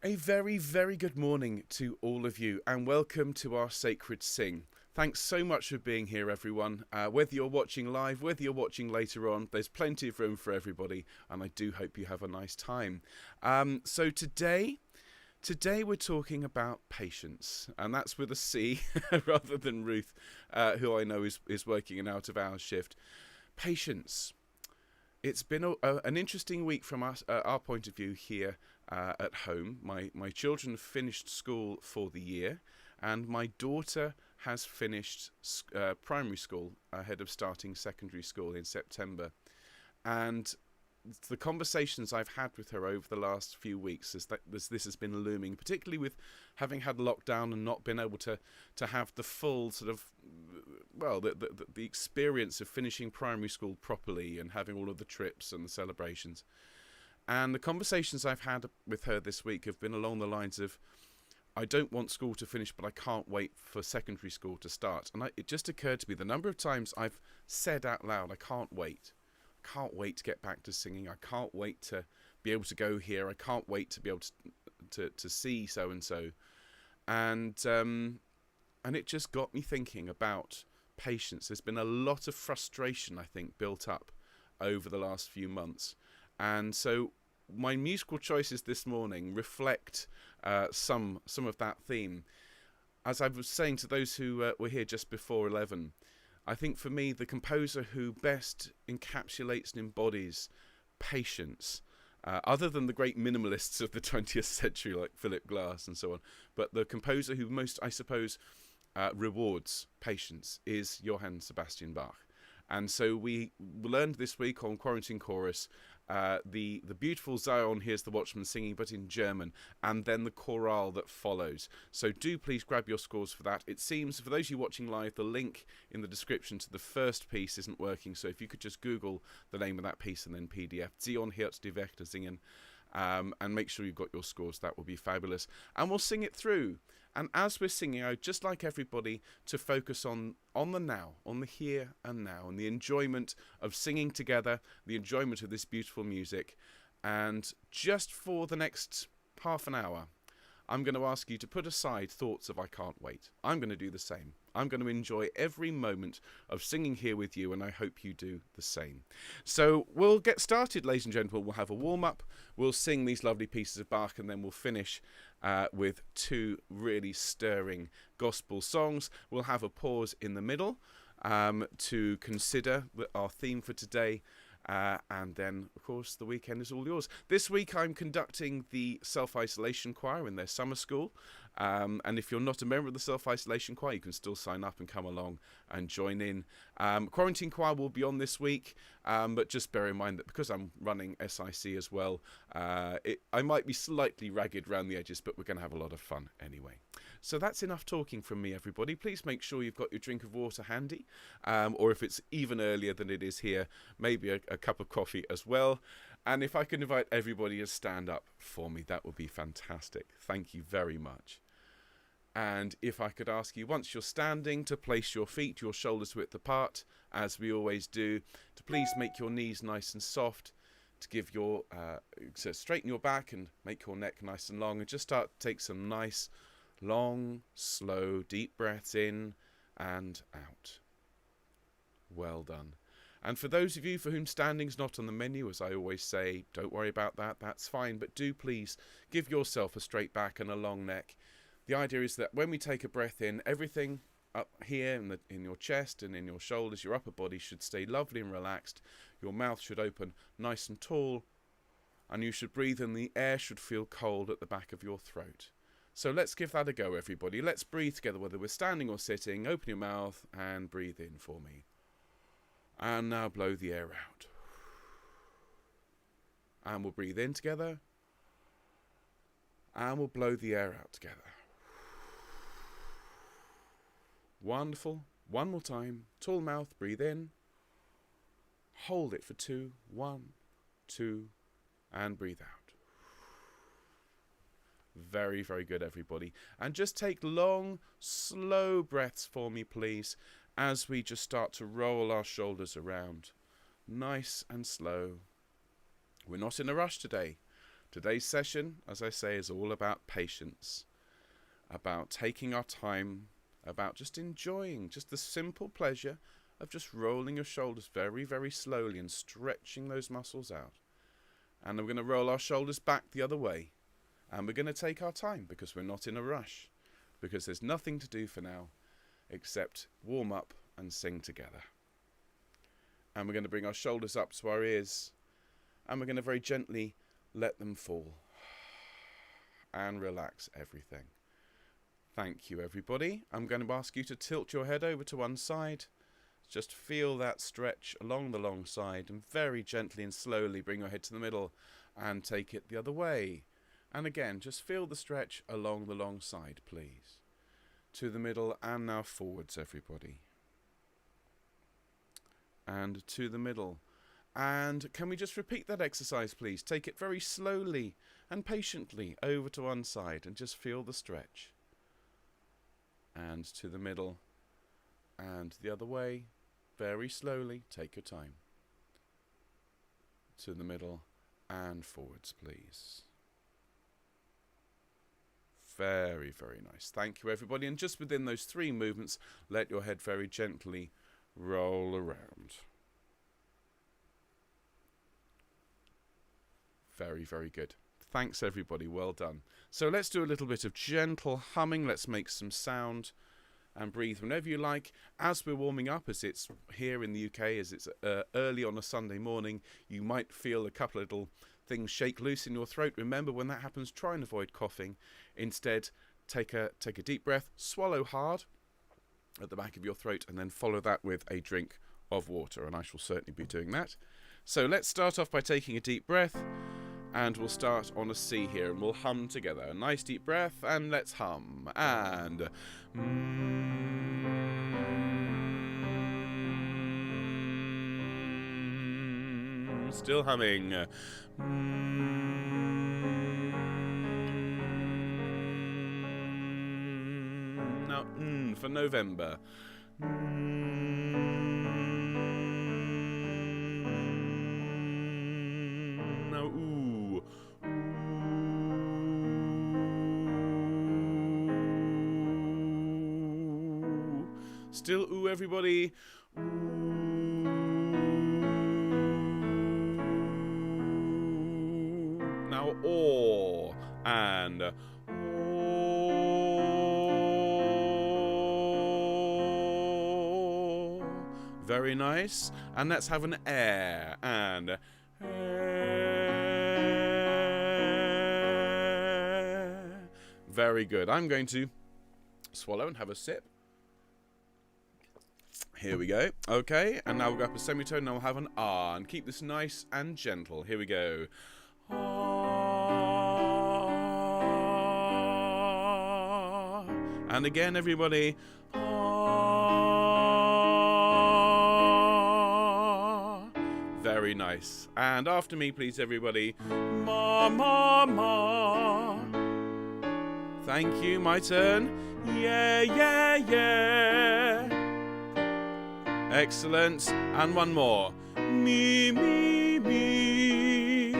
A very, very good morning to all of you, and welcome to our Sacred Sing. Thanks so much for being here, everyone. Whether you're watching live, whether you're watching later on, there's plenty of room for everybody, and I do hope you have a nice time. So today we're talking about patience, and that's with a C rather than Ruth, who I know is working an out-of-hours shift. Patience. It's been an interesting week from our point of view here at home. My children have finished school for the year, and my daughter has finished primary school ahead of starting secondary school in September. And the conversations I've had with her over the last few weeks is that this has been looming, particularly with having had lockdown and not been able to have the full sort of, well, the experience of finishing primary school properly and having all of the trips and the celebrations. And the conversations I've had with her this week have been along the lines of, I don't want school to finish, but I can't wait for secondary school to start. And it just occurred to me the number of times I've said out loud, I can't wait. I can't wait to get back to singing. I can't wait to be able to go here. I can't wait to be able to see so-and-so. And it just got me thinking about patience. There's been a lot of frustration, I think, built up over the last few months. And so my musical choices this morning reflect some of that theme. As I was saying to those who were here just before 11, I think for me, the composer who best encapsulates and embodies patience, other than the great minimalists of the 20th century like Philip Glass and so on, but the composer who most, I suppose, rewards patience is Johann Sebastian Bach. And so we learned this week on Quarantine Chorus the beautiful Zion Hears the Watchman Singing, but in German, and then the chorale that follows. So do please grab your scores for that. It seems, for those of you watching live, the link in the description to the first piece isn't working, so if you could just Google the name of that piece and then PDF, Zion hört die Wächter singen, and make sure you've got your scores. That will be fabulous. And we'll sing it through. And as we're singing, I'd just like everybody to focus on the now, on the here and now, and the enjoyment of singing together, the enjoyment of this beautiful music. And just for the next half an hour, I'm going to ask you to put aside thoughts of I can't wait. I'm going to do the same. I'm going to enjoy every moment of singing here with you, and I hope you do the same. So we'll get started, ladies and gentlemen. We'll have a warm-up. We'll sing these lovely pieces of Bach, and then we'll finish with two really stirring gospel songs. We'll have a pause in the middle to consider our theme for today. And then, of course, the weekend is all yours. This week I'm conducting the Self-Isolation Choir in their summer school. And if you're not a member of the Self-Isolation Choir, you can still sign up and come along and join in. Quarantine Choir will be on this week, but just bear in mind that because I'm running SIC as well, I might be slightly ragged around the edges, but we're going to have a lot of fun anyway. So that's enough talking from me, everybody. Please make sure you've got your drink of water handy, or if it's even earlier than it is here, maybe a cup of coffee as well. And if I can invite everybody to stand up for me, that would be fantastic. Thank you very much. And if I could ask you, once you're standing, to place your feet, your shoulders width apart, as we always do, to please make your knees nice and soft, to give your, so straighten your back and make your neck nice and long, and just start to take some nice, long, slow, deep breaths in and out. Well done. And for those of you for whom standing's not on the menu, as I always say, don't worry about that, that's fine, but do please give yourself a straight back and a long neck. The idea is that when we take a breath in, everything up here in your chest and in your shoulders, your upper body should stay lovely and relaxed. Your mouth should open nice and tall, and you should breathe, and the air should feel cold at the back of your throat. So let's give that a go, everybody. Let's breathe together, whether we're standing or sitting. Open your mouth and breathe in for me. And now blow the air out. And we'll breathe in together. And we'll blow the air out together. Wonderful. One more time. Tall mouth, breathe in. Hold it for 2. 1, 2, and breathe out. Very, very good, everybody. And just take long, slow breaths for me, please, as we just start to roll our shoulders around. Nice and slow. We're not in a rush today. Today's session, as I say, is all about patience, about taking our time, about just enjoying just the simple pleasure of just rolling your shoulders very, very slowly and stretching those muscles out. And we're going to roll our shoulders back the other way. And we're going to take our time because we're not in a rush, because there's nothing to do for now except warm up and sing together. And we're going to bring our shoulders up to our ears, and we're going to very gently let them fall and relax everything. Thank you, everybody. I'm going to ask you to tilt your head over to one side. Just feel that stretch along the long side, and very gently and slowly bring your head to the middle and take it the other way. And again, just feel the stretch along the long side, please. To the middle, and now forwards, everybody. And to the middle. And can we just repeat that exercise, please? Take it very slowly and patiently over to one side and just feel the stretch. And to the middle and the other way, very slowly, take your time. To the middle and forwards, please. Very, very nice. Thank you, everybody. And just within those 3 movements, let your head very gently roll around. Very, very good. Thanks, everybody. Well done. So let's do a little bit of gentle humming. Let's make some sound and breathe whenever you like. As we're warming up, as it's here in the UK, as it's early on a Sunday morning, you might feel a couple of little things shake loose in your throat. Remember, when that happens, try and avoid coughing. Instead, take a deep breath, swallow hard at the back of your throat, and then follow that with a drink of water. And I shall certainly be doing that. So let's start off by taking a deep breath. And we'll start on a C here, and we'll hum together. A nice deep breath, and let's hum. And still humming. Now for November. Now ooh. Still ooh, everybody. Ooh. Now oh, and oh. Very nice. And let's have an air, and air. Very good. I'm going to swallow and have a sip. Here we go. Okay, and now we'll go up a semitone, and we'll have an ah, and keep this nice and gentle. Here we go. Ah. And again, everybody. Ah. Very nice. And after me, please, everybody. Ma, ma, ma. Thank you. My turn. Yeah, yeah, yeah. Excellent. And one more. Me, me, me.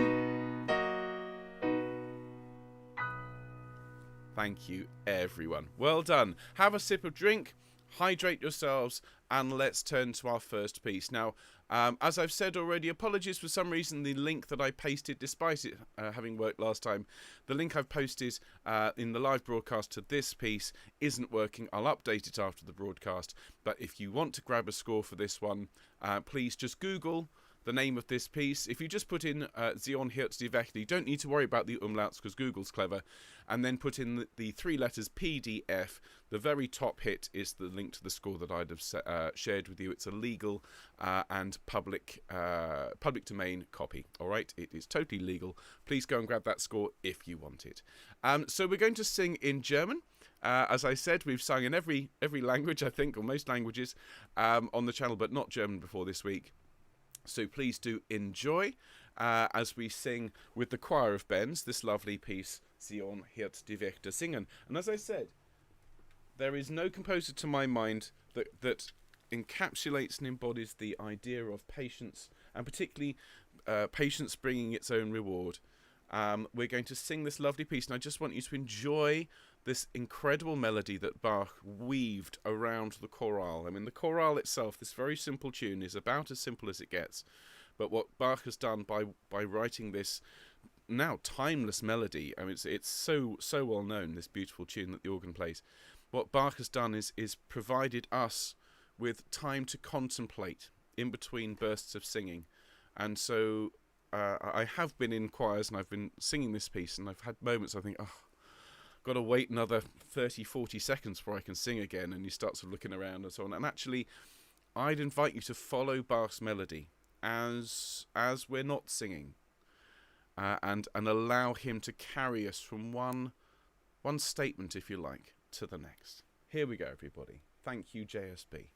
Thank you, everyone. Well done. Have a sip of drink, hydrate yourselves, and let's turn to our first piece. Now, as I've said already, apologies for some reason the link that I pasted, despite it having worked last time, the link I've posted in the live broadcast to this piece isn't working. I'll update it after the broadcast, but if you want to grab a score for this one, please just Google the name of this piece. If you just put in Jesu, hört, Wächter, you don't need to worry about the umlauts because Google's clever, and then put in the 3 letters PDF. The very top hit is the link to the score that I'd have shared with you. It's a legal and public domain copy. All right, it is totally legal. Please go and grab that score if you want it. So we're going to sing in German. As I said, we've sung in every language, I think, or most languages on the channel, but not German before this week. So please do enjoy as we sing with the choir of Benz this lovely piece, Jesu, hört, Wächter, singen. And as I said, there is no composer to my mind that encapsulates and embodies the idea of patience, and particularly patience bringing its own reward, we're going to sing this lovely piece, and I just want you to enjoy this incredible melody that Bach weaved around the chorale. I mean, the chorale itself, this very simple tune, is about as simple as it gets. But what Bach has done by writing this now timeless melody, I mean, it's so well known, this beautiful tune that the organ plays. What Bach has done is provided us with time to contemplate in between bursts of singing. And so I have been in choirs and I've been singing this piece, and I've had moments I think, oh, got to wait another 30-40 seconds before I can sing again, and you start sort of looking around and so on. And actually, I'd invite you to follow Bach's melody as we're not singing, and allow him to carry us from one statement, if you like, to the next. Here we go, everybody. Thank you, JSB.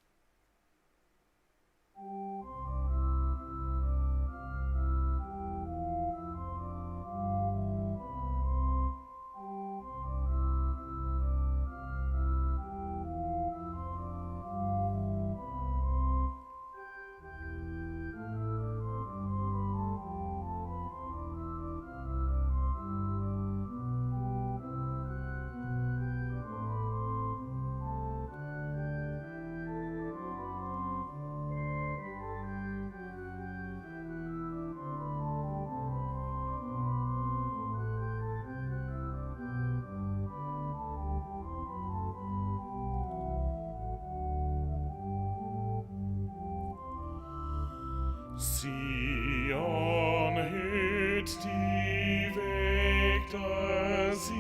Sion hört die Wächter singen,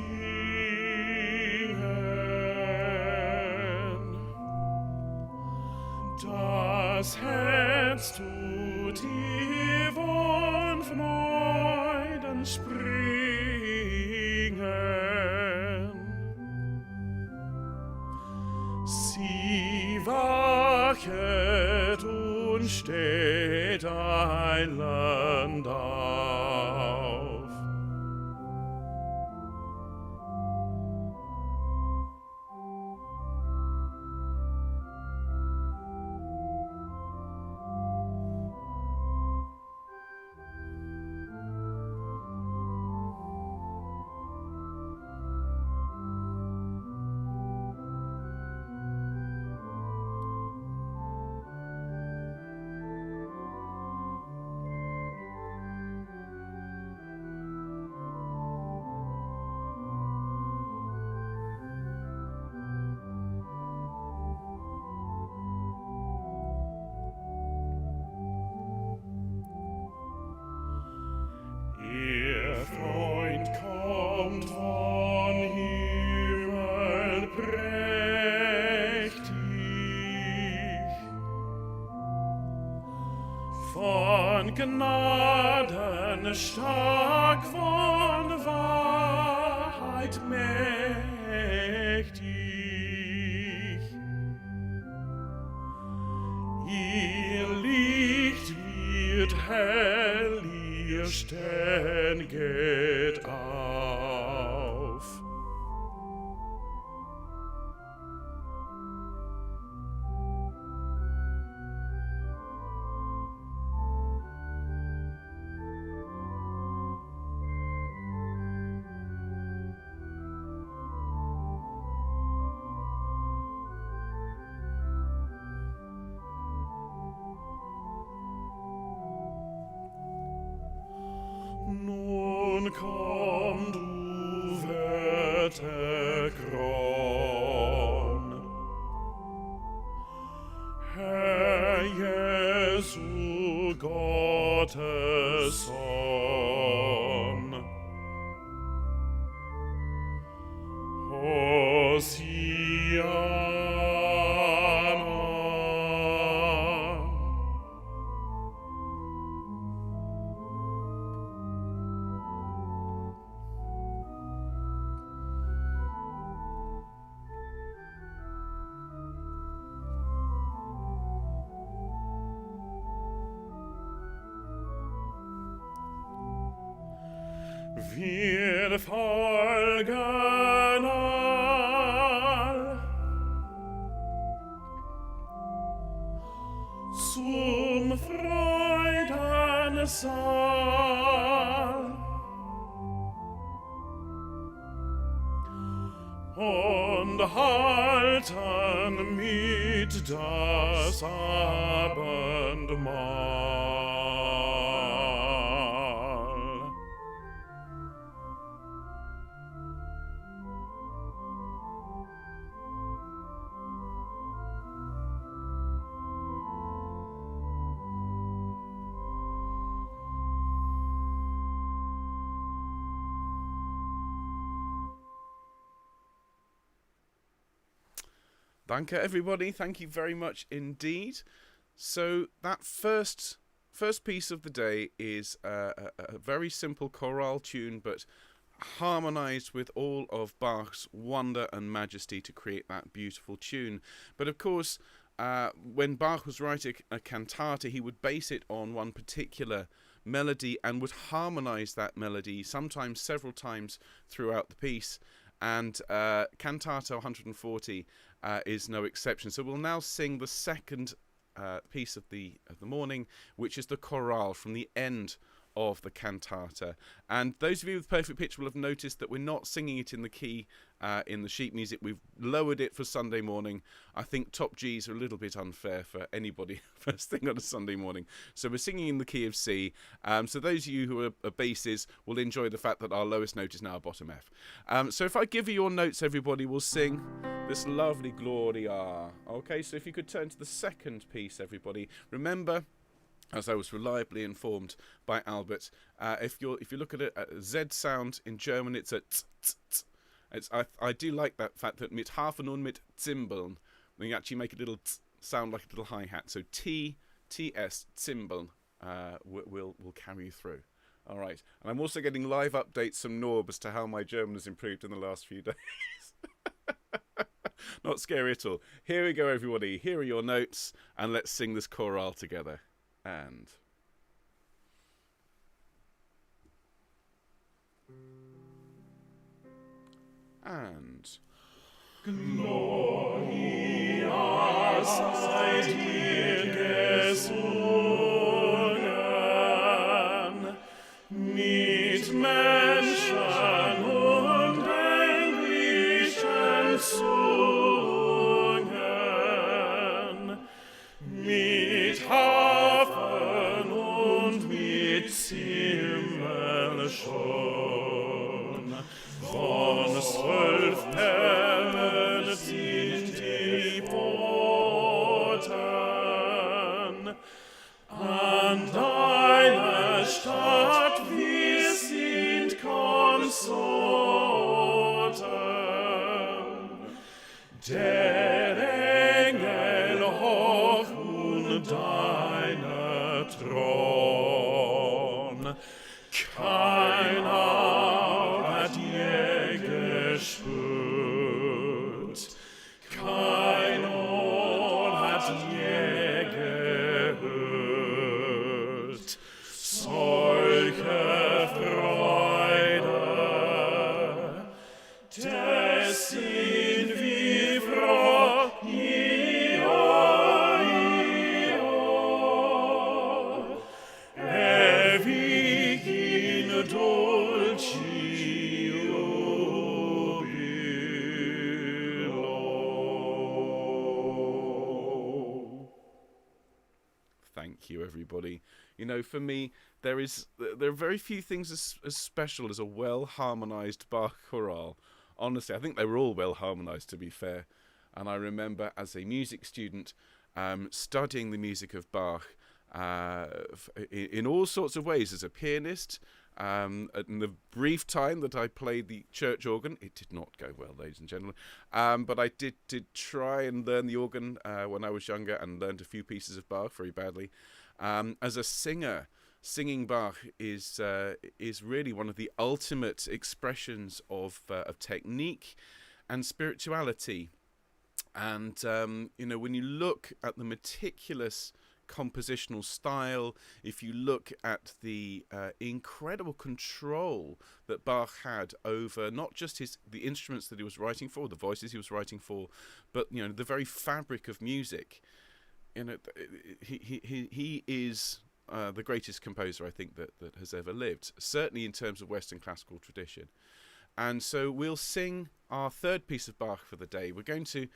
das Herz tut ihr von Freuden springen. Sie wachet und steht ein Land auf. Freund kommt von Himmel prächtig, von Gnaden stark, von Wahrheit mächtig. Ihr Licht wird hell, ihr Stern geht auf. Nun komm, du Wetterkron, Herr Jesu, Gottes Sohn. Hosianna. Wir folgen all zum Freudensaal. und halten mit das Abendmahl. Danke, everybody. Thank you very much indeed. So that first piece of the day is a very simple chorale tune, but harmonized with all of Bach's wonder and majesty to create that beautiful tune. But of course, when Bach was writing a cantata, he would base it on one particular melody and would harmonize that melody, sometimes several times throughout the piece. And Cantata 140 is no exception. So we'll now sing the second piece of the morning, which is the chorale from the end of the cantata. And those of you with perfect pitch will have noticed that we're not singing it in the key in the sheet music. We've lowered it for Sunday morning. I think top Gs are a little bit unfair for anybody first thing on a Sunday morning. So we're singing in the key of C. So those of you who are basses will enjoy the fact that our lowest note is now bottom F. So if I give you your notes, everybody, we'll sing this lovely Gloria. Okay, so if you could turn to the second piece, everybody. Remember, as I was reliably informed by Albert, if you look at a Z sound in German, it's a t, t, t. I do like that fact that mit Harfen und mit Zimbeln, when you actually make a little t sound like a little hi-hat. So T, T-S, Zimbeln, will carry you through. All right. And I'm also getting live updates from Norb as to how my German has improved in the last few days. Not scary at all. Here we go, everybody. Here are your notes, and let's sing this chorale together. And Gloria seid ihr gesungen, mit Menschen und Englischen Zungen, mit Harfen und mit Zimbeln schon, von 12 Perlen sind die Boten, an deiner Stadt wir sind Konsorten, der Engel hoch und deiner Thron, kein Auge hat je gespürt, kein Ohr hat je gehört, solche Freude, dessen wir froh, ewig in dulci jubilo. thank you, everybody. You know, for me, there are very few things as special as a well-harmonized Bach chorale. Honestly, I think they were all well-harmonized, to be fair. And I remember as a music student studying the music of Bach in all sorts of ways as a pianist. In the brief time that I played the church organ, it did not go well, ladies and gentlemen. But I did try and learn the organ when I was younger, and learned a few pieces of Bach very badly. As a singer, singing Bach is really one of the ultimate expressions of technique and spirituality. And you know, when you look at the meticulous compositional style, if you look at the incredible control that Bach had over not just the instruments that he was writing for, the voices he was writing for, but you know, the very fabric of music. You know, he is the greatest composer I think that has ever lived, certainly in terms of Western classical tradition. And so we'll sing our third piece of Bach for the day. We're going to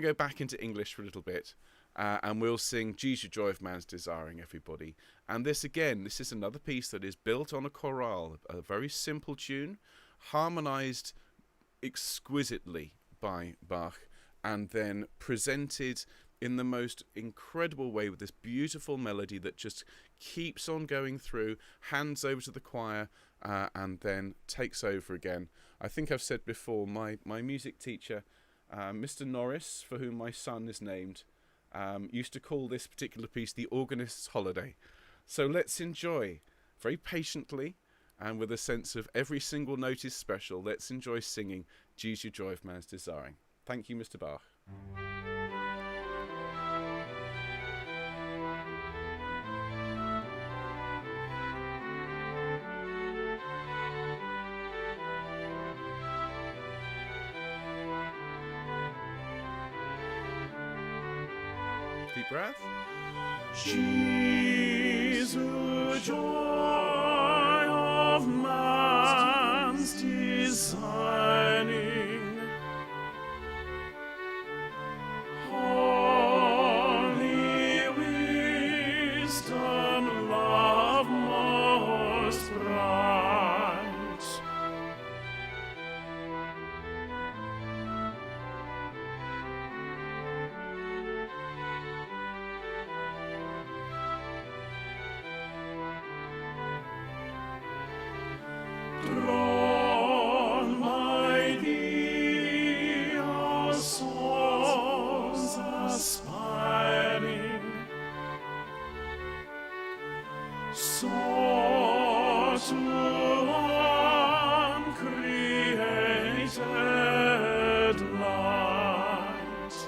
go back into English for a little bit, and we'll sing Jesu, joy of man's desiring, everybody. And this is another piece that is built on a chorale, a very simple tune, harmonized exquisitely by Bach, and then presented in the most incredible way with this beautiful melody that just keeps on going through, hands over to the choir, and then takes over again. I think I've said before, my music teacher, Mr. Norris, for whom my son is named, used to call this particular piece the organist's holiday. So let's enjoy, very patiently and with a sense of every single note is special, let's enjoy singing Jesu, joy of man's desiring. Thank you, Mr. Bach. Deep breath. Jesu, joy of man's designing, holy wisdom, love most bright. Drawn by thee, our souls aspiring, soar to uncreated light.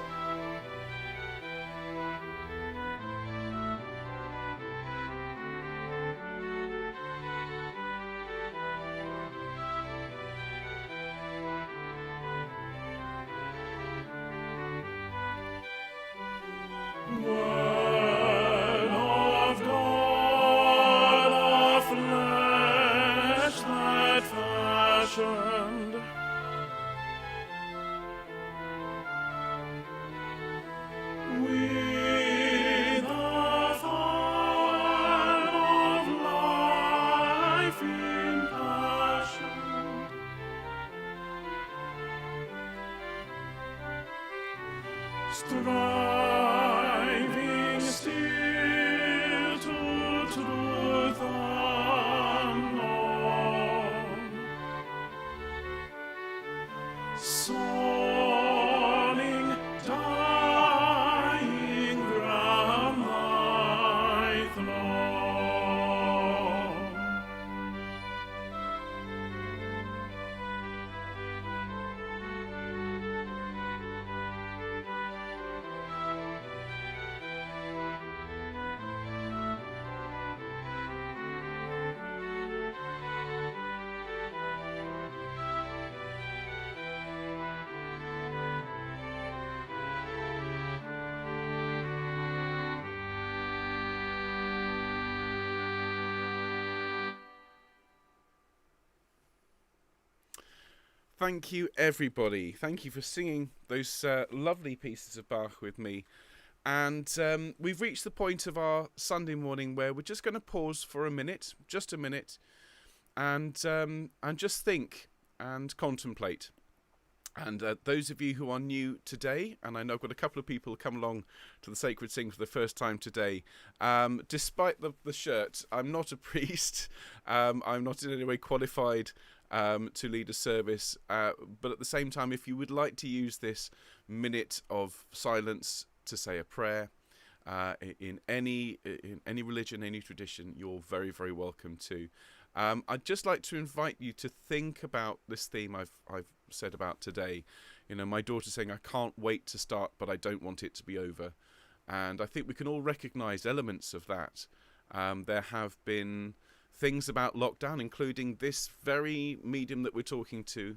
Word of God, a flesh that fashioned, with the fire of life impassioned, striving still to truth unknown, soaring, dying round thy throne. Thank you, everybody. Thank you for singing those lovely pieces of Bach with me. And we've reached the point of our Sunday morning where we're just going to pause for a minute, just a minute, and just think and contemplate. And those of you who are new today, and I know I've got a couple of people come along to the Sacred Sing for the first time today, despite the shirt, I'm not a priest. I'm not in any way qualified to lead a service, but at the same time, if you would like to use this minute of silence to say a prayer in any religion, any tradition, you're very, very welcome to. I'd just like to invite you to think about this theme I've said about today. You know, my daughter saying, I can't wait to start, but I don't want it to be over. And I think we can all recognise elements of that. There have been things about lockdown, including this very medium that we're talking to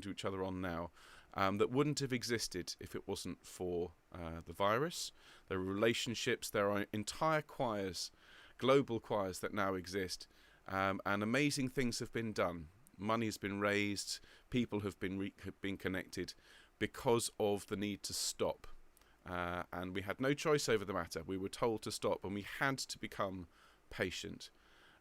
each other on now, that wouldn't have existed if it wasn't for the virus. There are relationships, there are entire choirs, global choirs that now exist, and amazing things have been done. money has been raised, people have been connected because of the need to stop. And we had no choice over the matter. We were told to stop, and we had to become patient.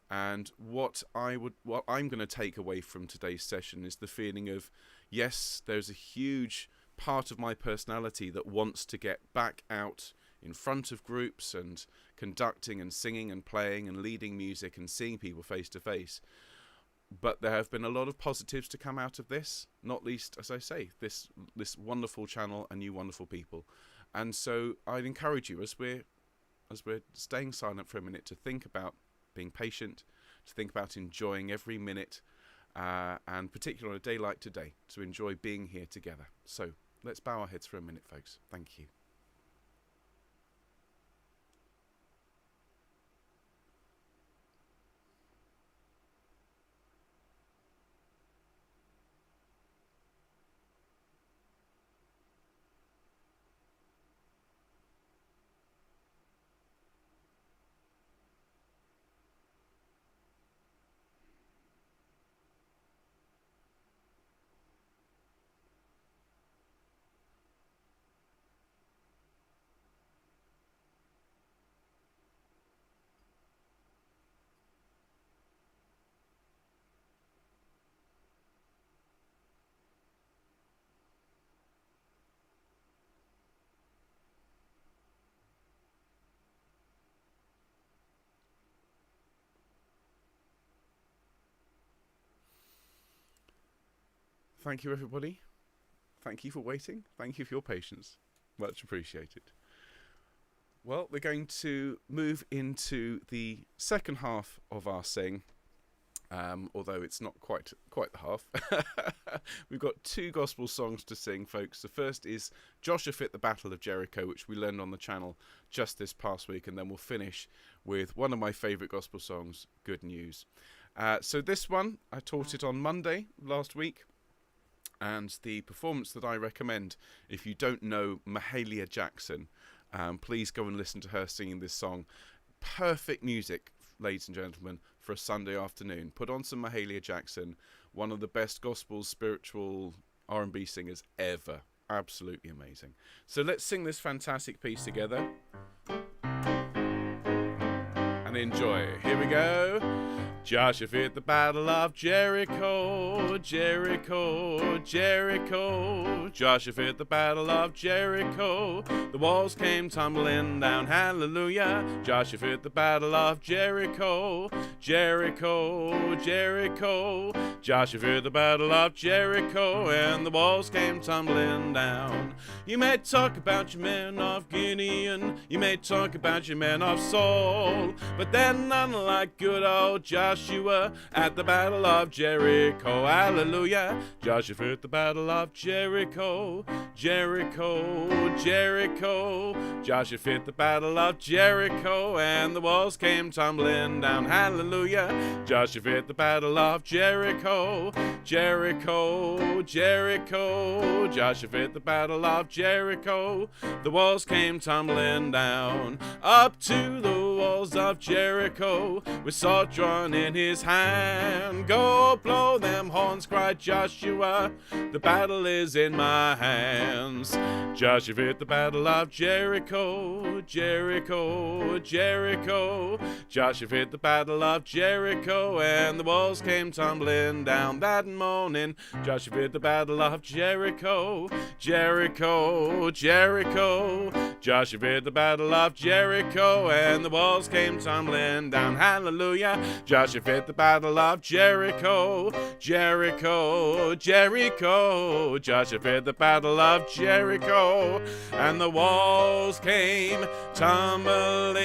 And what I'm going to take away from today's session is the feeling of, yes, there's a huge part of my personality that wants to get back out in front of groups and conducting and singing and playing and leading music and seeing people face to face. But there have been a lot of positives to come out of this, not least, as I say, this wonderful channel and you wonderful people. And so I'd encourage you, as we're staying silent for a minute, to think about being patient, to think about enjoying every minute, and particularly on a day like today, to enjoy being here together. So let's bow our heads for a minute, folks. Thank you. Thank you, everybody. Thank you for waiting. Thank you for your patience. Much appreciated. Well, we're going to move into the second half of our sing, although it's not quite the half. We've got two gospel songs to sing, folks. The first is Joshua at the Battle of Jericho, which we learned on the channel just this past week, and then we'll finish with one of my favourite gospel songs, Good News. So this one, I taught it on Monday last week. And the performance that I recommend, if you don't know Mahalia Jackson, please go and listen to her singing this song. Perfect music, ladies and gentlemen, for a Sunday afternoon. Put on some Mahalia Jackson, one of the best gospel, spiritual R&B singers ever. Absolutely amazing. So let's sing this fantastic piece together and enjoy. Here we go. Joshua at the Battle of Jericho, Jericho, Jericho. Joshua at the Battle of Jericho. The walls came tumbling down, hallelujah. Joshua at the Battle of Jericho, Jericho, Jericho. Joshua at the Battle of Jericho, and the walls came tumbling down. You may talk about your men of Gideon, you may talk about your men of Saul, but they're none like good old Joshua at the Battle of Jericho, hallelujah. Joshua at the Battle of Jericho, Jericho, Jericho. Joshua at the Battle of Jericho, and the walls came tumbling down, hallelujah. Joshua at the Battle of Jericho, Jericho, Jericho. Joshua at the Battle of Jericho, the walls came tumbling down. Up to the walls of Jericho, with sword drawn in his hand. Go blow them horns, cried Joshua, the battle is in my hands. Joshua at the Battle of Jericho, Jericho, Jericho. Joshua at the Battle of Jericho, and the walls came tumbling down that morning. Joshua at the Battle of Jericho, Jericho, Jericho. Joshua at the Battle of Jericho, and the walls came tumbling down, hallelujah. Joshua at the Battle of Jericho, Jericho, Jericho. Joshua at the Battle of Jericho, and the walls came tumbling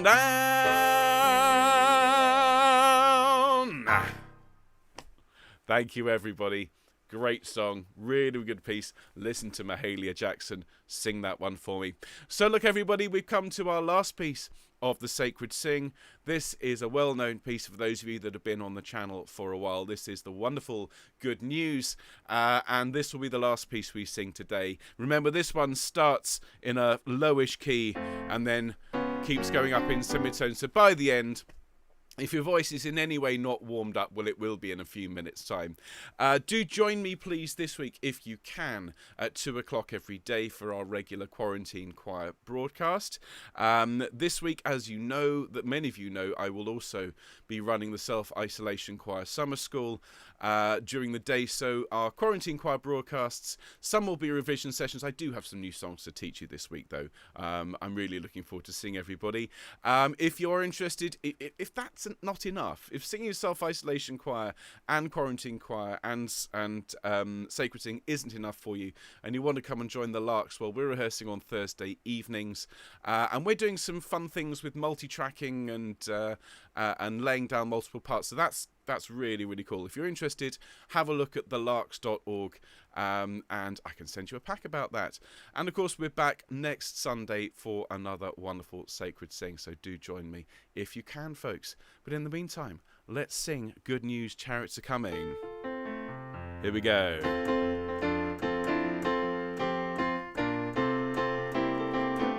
down. Thank you, everybody. Great song, really good piece. Listen to Mahalia Jackson sing that one for me. So look, everybody, we've come to our last piece of the Sacred Sing. This is a well-known piece for those of you that have been on the channel for a while. This is the wonderful Good News, and this will be the last piece we sing today. Remember, this one starts in a lowish key and then keeps going up in semitone, so by the end If your voice is in any way not warmed up, well, it will be in a few minutes' time. Do join me, please, this week, if you can, at 2 o'clock every day for our regular Quarantine Choir broadcast. This week, as you know, that many of you know, I will also be running the Self-Isolation Choir Summer School during the day. So our Quarantine Choir broadcasts, some will be revision sessions. I do have some new songs to teach you this week, though. I'm really looking forward to seeing everybody. If you're interested, if that's not enough, if singing Self-Isolation Choir and Quarantine Choir and Sacred Sing isn't enough for you, and you want to come and join the Larks, well, we're rehearsing on Thursday evenings, and we're doing some fun things with multi-tracking and laying down multiple parts. So that's really, really cool. If you're interested, have a look at thelarks.org, and I can send you a pack about that. And of course, we're back next Sunday for another wonderful Sacred Sing, so do join me if you can, folks. But in the meantime, let's sing Good News, Chariots Are Coming. Here we go.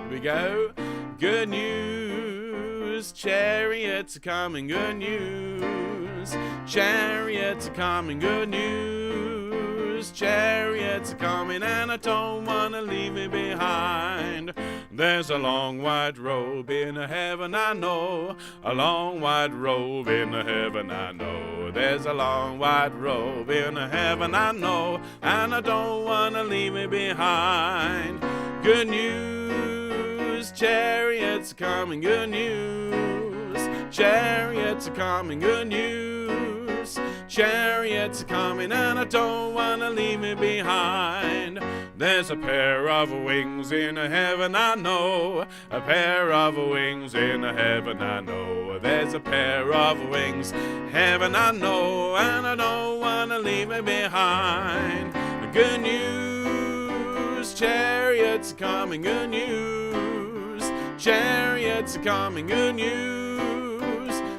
Here we go. Good news, chariots are coming, good news. Chariots are coming, good news. Chariots are coming, and I don't want to leave me behind. There's a long white robe in heaven, I know. A long white robe in heaven, I know. There's a long white robe in heaven, I know. And I don't want to leave me behind. Good news, chariots are coming, good news. Chariots are coming, good news. Chariots are coming, and I don't want to leave me behind. There's a pair of wings in heaven, I know. A pair of wings in heaven, I know. There's a pair of wings, heaven, I know. And I don't want to leave me behind. Good news, chariots are coming, good news. Chariots are coming, good news.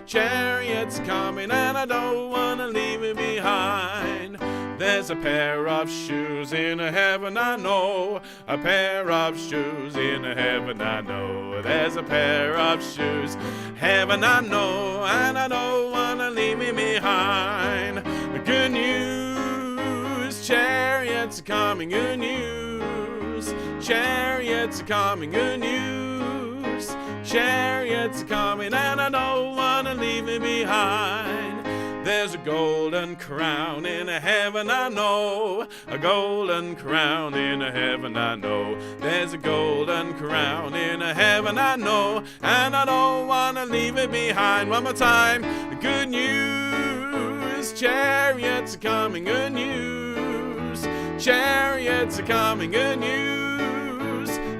Chariots are coming, and I don't want to leave me behind. There's a pair of shoes in heaven, I know. A pair of shoes in heaven, I know. There's a pair of shoes, heaven, I know. And I don't want to leave me behind. Good news, chariots are coming, good news. Chariots are coming, good news. Chariots are coming, and I don't want to leave me behind. There's a golden crown in heaven, I know. A golden crown in heaven, I know. There's a golden crown in heaven, I know. And I don't want to leave it behind. One more time. Good news, chariots are coming, good news. Chariots are coming, good news.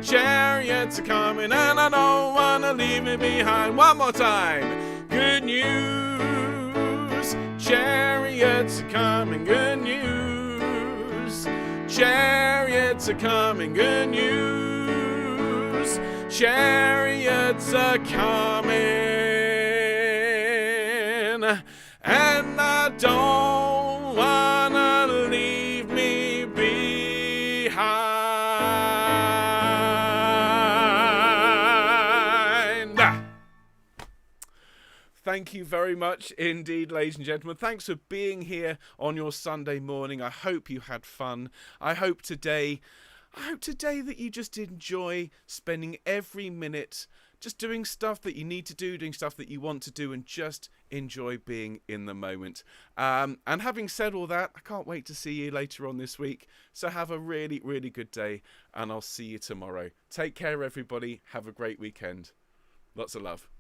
Chariots are coming, and I don't want to leave it behind. One more time. Good news, chariots are coming, good news. Chariots are coming, good news. Chariots are coming, and I don't want to leave me behind. Thank you very much indeed, ladies and gentlemen. Thanks for being here on your Sunday morning. I hope you had fun. I hope today that you just enjoy spending every minute just doing stuff that you need to do, doing stuff that you want to do, and just enjoy being in the moment. And having said all that, I can't wait to see you later on this week. So have a really, really good day, and I'll see you tomorrow. Take care, everybody. Have a great weekend. Lots of love.